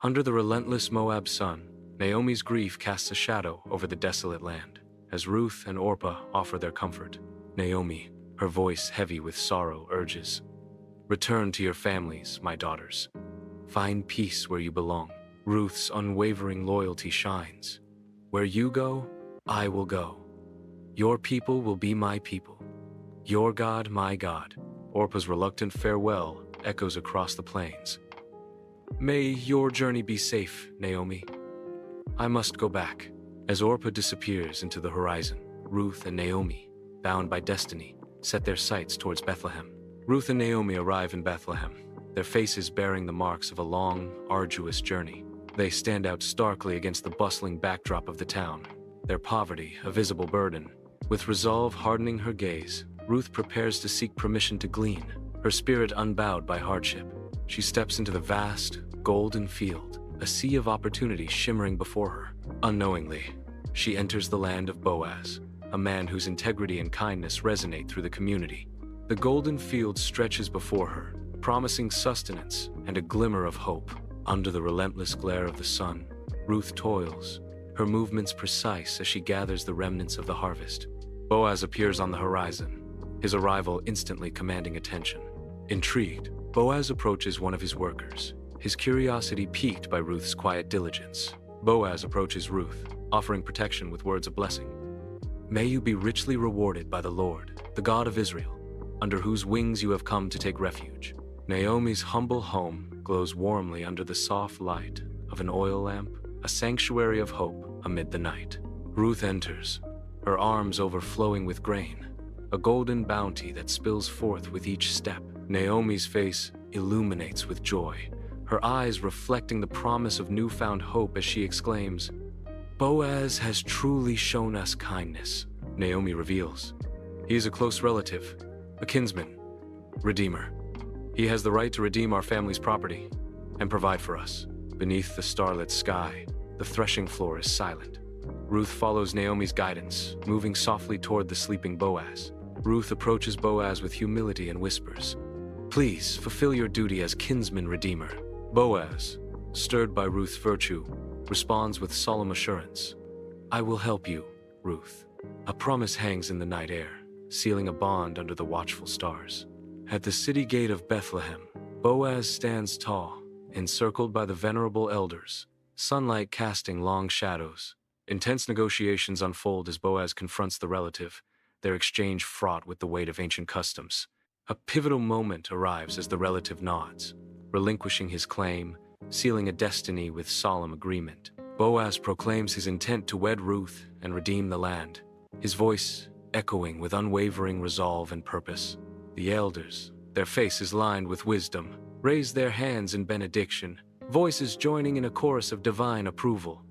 Under the relentless Moab sun, Naomi's grief casts a shadow over the desolate land. As Ruth and Orpah offer their comfort, Naomi, her voice heavy with sorrow, urges, "Return to your families, my daughters. Find peace where you belong." Ruth's unwavering loyalty shines. "Where you go, I will go. Your people will be my people. Your God, my God." Orpah's reluctant farewell echoes across the plains. "May your journey be safe, Naomi. I must go back." As Orpah disappears into the horizon, Ruth and Naomi, bound by destiny, set their sights towards Bethlehem. Ruth and Naomi arrive in Bethlehem, their faces bearing the marks of a long, arduous journey. They stand out starkly against the bustling backdrop of the town, their poverty a visible burden. With resolve hardening her gaze, Ruth prepares to seek permission to glean, her spirit unbowed by hardship. She steps into the vast, golden field, a sea of opportunity shimmering before her. Unknowingly, she enters the land of Boaz, a man whose integrity and kindness resonate through the community. The golden field stretches before her, promising sustenance and a glimmer of hope. Under the relentless glare of the sun, Ruth toils, her movements precise as she gathers the remnants of the harvest. Boaz appears on the horizon, his arrival instantly commanding attention. Intrigued, Boaz approaches one of his workers, his curiosity piqued by Ruth's quiet diligence. Boaz approaches Ruth, offering protection with words of blessing. "May you be richly rewarded by the Lord, the God of Israel, under whose wings you have come to take refuge." Naomi's humble home glows warmly under the soft light of an oil lamp, a sanctuary of hope amid the night. Ruth enters, her arms overflowing with grain, a golden bounty that spills forth with each step. Naomi's face illuminates with joy, her eyes reflecting the promise of newfound hope as she exclaims, "Boaz has truly shown us kindness." Naomi reveals, "He is a close relative, a kinsman-redeemer. He has the right to redeem our family's property and provide for us." Beneath the starlit sky, the threshing floor is silent. Ruth follows Naomi's guidance, moving softly toward the sleeping Boaz. Ruth approaches Boaz with humility and whispers, "Please fulfill your duty as kinsman-redeemer." Boaz, stirred by Ruth's virtue, responds with solemn assurance, "I will help you, Ruth." A promise hangs in the night air, sealing a bond under the watchful stars. At the city gate of Bethlehem, Boaz stands tall, encircled by the venerable elders, sunlight casting long shadows. Intense negotiations unfold as Boaz confronts the relative, their exchange fraught with the weight of ancient customs. A pivotal moment arrives as the relative nods, relinquishing his claim, sealing a destiny with solemn agreement. Boaz proclaims his intent to wed Ruth and redeem the land, his voice echoing with unwavering resolve and purpose. The elders, their faces lined with wisdom, raise their hands in benediction, voices joining in a chorus of divine approval.